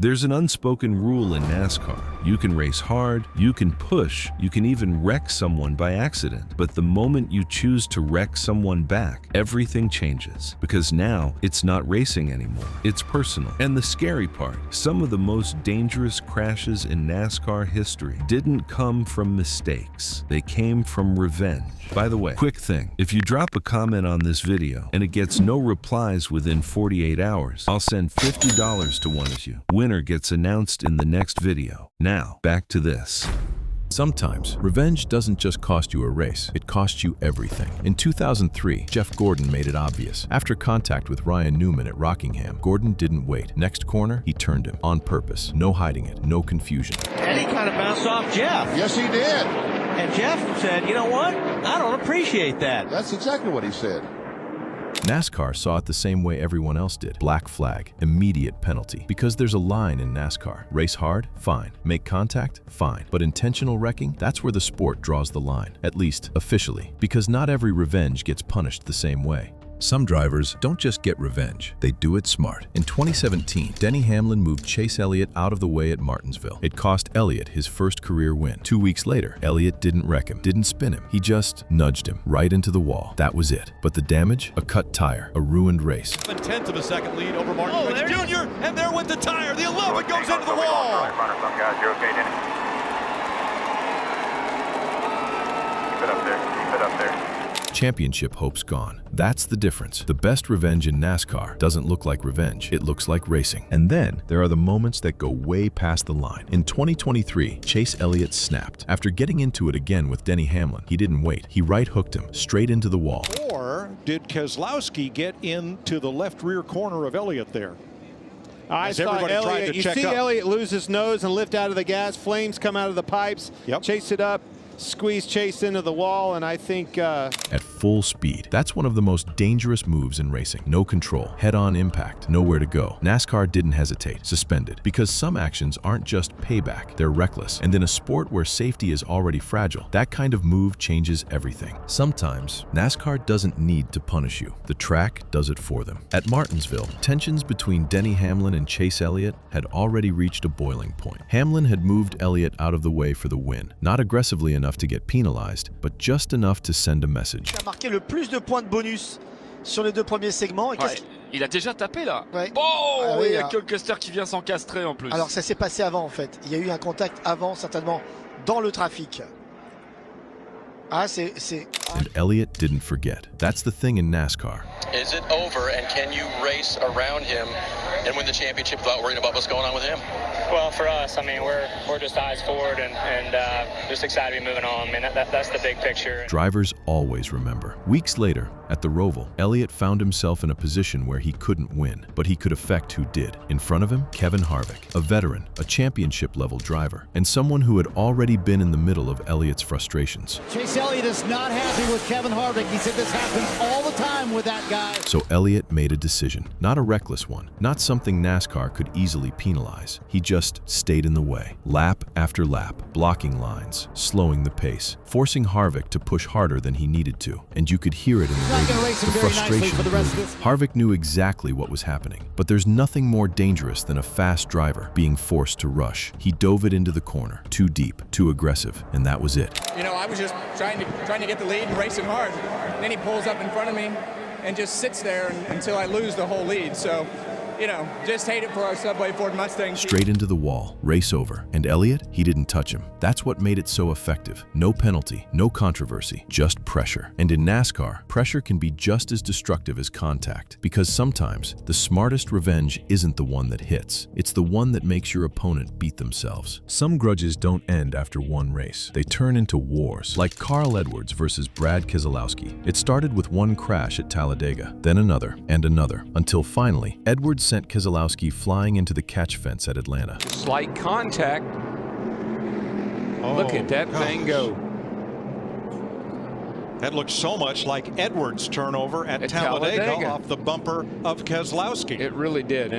There's an unspoken rule in NASCAR. You can race hard, you can push, you can even wreck someone by accident. But the moment you choose to wreck someone back, everything changes. Because now, it's not racing anymore. It's personal. And the scary part, some of the most dangerous crashes in NASCAR history didn't come from mistakes. They came from revenge. By the way, quick thing, if you drop a comment on this video and it gets no replies within 48 hours, I'll send $50 to one of you. Winner gets announced in the next video. Now, back to this. Sometimes, revenge doesn't just cost you a race, it costs you everything. In 2003, Jeff Gordon made it obvious. After contact with Ryan Newman at Rockingham, Gordon didn't wait. Next corner, he turned him. On purpose. No hiding it, no confusion. And he kind of bounced off Jeff. Yes, he did. And Jeff said, you know what? I don't appreciate that. That's exactly what he said. NASCAR saw it the same way everyone else did. Black flag, immediate penalty. Because there's a line in NASCAR. Race hard? Fine. Make contact? Fine. But intentional wrecking? That's where the sport draws the line. At least, officially. Because not every revenge gets punished the same way. Some drivers don't just get revenge, they do it smart. In 2017, Denny Hamlin moved Chase Elliott out of the way at Martinsville. It cost Elliott his first career win. 2 weeks later, Elliott didn't wreck him, didn't spin him. He just nudged him right into the wall. That was it. But the damage? A cut tire, a ruined race. 1/10 of a second lead over Martin Feuds Jr. And there went the tire. The 11 goes into the wall. You're okay, Denny. Keep it up there. Keep it up there. Championship hopes gone. That's the difference. The best revenge in NASCAR doesn't look like revenge. It looks like racing. And then there are the moments that go way past the line. In 2023, Chase Elliott snapped. After getting into it again with Denny Hamlin, he didn't wait. He right-hooked him straight into the wall. Or did Keselowski get into the left rear corner of Elliott there? I saw Elliott. You see Elliott lose his nose and lift out of the gas. Flames come out of the pipes. Yep. Chase it up. Squeeze Chase into the wall, and I think at full speed. That's one of the most dangerous moves in racing. No control, head-on impact, nowhere to go. NASCAR didn't hesitate, suspended, because some actions aren't just payback, they're reckless. And in a sport where safety is already fragile, that kind of move changes everything. Sometimes, NASCAR doesn't need to punish you. The track does it for them. At Martinsville, tensions between Denny Hamlin and Chase Elliott had already reached a boiling point. Hamlin had moved Elliott out of the way for the win, not aggressively enough to get penalized, but just enough to send a message. Il a marqué le plus de points de bonus sur les deux premiers segments. Ouais, il a déjà tapé là. Ouais. Oh, oui, il y a Custer qui vient s'encastrer en plus. Alors ça s'est passé avant en fait. Il y a eu un contact avant certainement dans le trafic. And Elliott didn't forget. That's the thing in NASCAR. Is it over, and can you race around him and win the championship without worrying about what's going on with him? Well, for us, I mean, we're just eyes forward and just excited to be moving on. I mean, that's the big picture. Drivers always remember. Weeks later, at the Roval, Elliott found himself in a position where he couldn't win, but he could affect who did. In front of him, Kevin Harvick, a veteran, a championship-level driver, and someone who had already been in the middle of Elliott's frustrations. Chase Elliott is not happy with Kevin Harvick. He said this happens all the time with that guy. So Elliott made a decision, not a reckless one, not something NASCAR could easily penalize. He just stayed in the way, lap after lap, blocking lines, slowing the pace, forcing Harvick to push harder than he needed to. And you could hear it in the radio, the frustration. Harvick knew exactly what was happening, but there's nothing more dangerous than a fast driver being forced to rush. He dove it into the corner, too deep, too aggressive, and that was it. You know, I was just trying to get the lead and racing hard. And then he pulls up in front of me and just sits there until I lose the whole lead. So, you know, just hate it for our Subway Ford Mustang. Straight into the wall, race over. And Elliott, he didn't touch him. That's what made it so effective. No penalty, no controversy, just pressure. And in NASCAR, pressure can be just as destructive as contact. Because sometimes, the smartest revenge isn't the one that hits. It's the one that makes your opponent beat themselves. Some grudges don't end after one race. They turn into wars. Like Carl Edwards versus Brad Keselowski. It started with one crash at Talladega, then another, and another, until finally, Edwards sent Keselowski flying into the catch fence at Atlanta. Slight contact. Oh, look at that thing go. That looks so much like Edwards' turnover at Talladega off the bumper of Keselowski. It really did,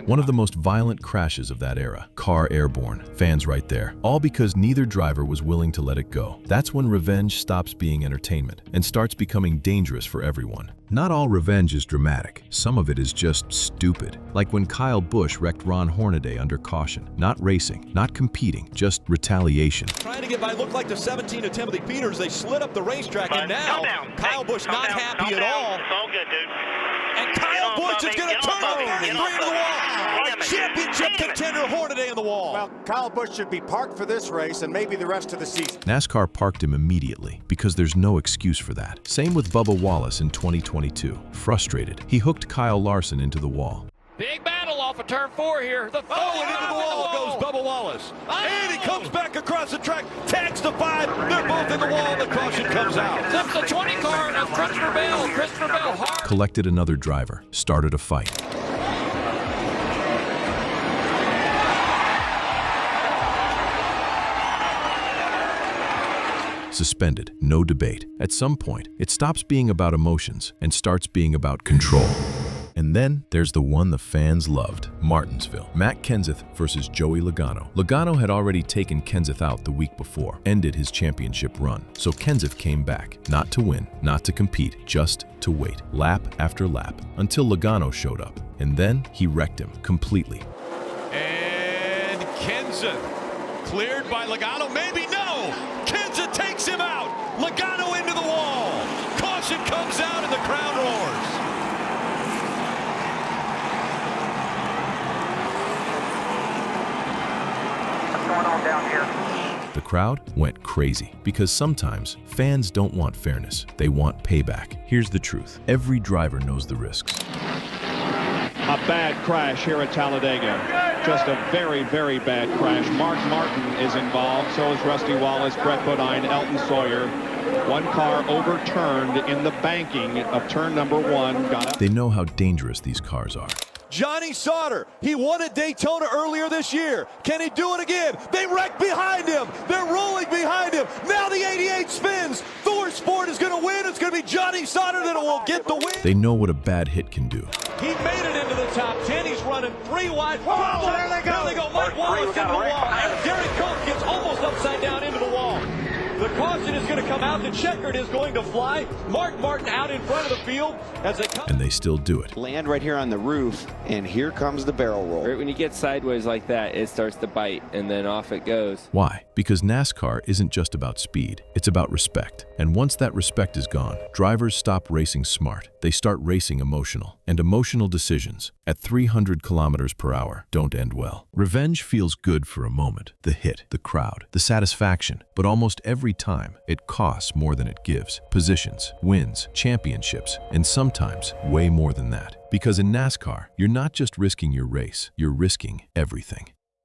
one of the most violent crashes of that era. Car airborne, fans right there, all because neither driver was willing to let it go. That's when revenge stops being entertainment and starts becoming dangerous for everyone. Not all revenge is dramatic. Some of it is just stupid. Like when Kyle Busch wrecked Ron Hornaday under caution. Not racing, not competing, just retaliation. Trying to get by, looked like the 17 of Timothy Peters. They slid up the racetrack, and now Kyle Busch not happy at all. It's all good, dude. And Kyle Busch is going to turn the 33 into the wall. A championship contender Hornaday in the wall. Well, Kyle Busch should be parked for this race and maybe the rest of the season. NASCAR parked him immediately because there's no excuse for that. Same with Bubba Wallace in 2022. Frustrated, he hooked Kyle Larson into the wall. Big battle off of turn 4 here. And into the wall goes Bubba Wallace. And he comes back across the track, tags the 5. They're both in the wall. The caution comes out. Flips the 20 car of Christopher Bell. Christopher Bell hard. Collected another driver, started a fight. Suspended, no debate. At some point, it stops being about emotions and starts being about control. And then there's the one the fans loved, Martinsville. Matt Kenseth versus Joey Logano. Logano had already taken Kenseth out the week before, ended his championship run. So Kenseth came back, not to win, not to compete, just to wait, lap after lap, until Logano showed up. And then he wrecked him completely. And Kenseth cleared by Logano, maybe no! Kenseth takes him out! Logano into the wall! Caution comes out and the crowd roars! Down here. The crowd went crazy because sometimes fans don't want fairness, they want payback. Here's the truth. Every driver knows the risks. A bad crash here at Talladega. Just a very, very bad crash. Mark Martin is involved, so is Rusty Wallace, Brett Bodine, Elton Sawyer. One car overturned in the banking of turn number 1. They know how dangerous these cars are. Johnny Sauter, he won at Daytona earlier this year. Can he do it again? They wreck behind him. They're rolling behind him. Now the 88 spins. Thor Sport is going to win. It's going to be Johnny Sauter that will get the win. They know what a bad hit can do. He made it into the top 10. He's running 3 wide. Whoa, there they go. There they go. Mike Wallace into the wall. And Derek Coates gets almost upside down into the wall. The caution is going to come out. The checkered is going to fly. Mark Martin out in front of the field as they come. And they still do it. Land right here on the roof, and here comes the barrel roll. Right when you get sideways like that, it starts to bite, and then off it goes. Why? Because NASCAR isn't just about speed. It's about respect. And once that respect is gone, drivers stop racing smart. They start racing emotional. And emotional decisions at 300 kilometers per hour don't end well. Revenge feels good for a moment. The hit, the crowd, the satisfaction. But almost every time, it costs more than it gives. Positions, wins, championships, and sometimes way more than that. Because in NASCAR, you're not just risking your race, you're risking everything.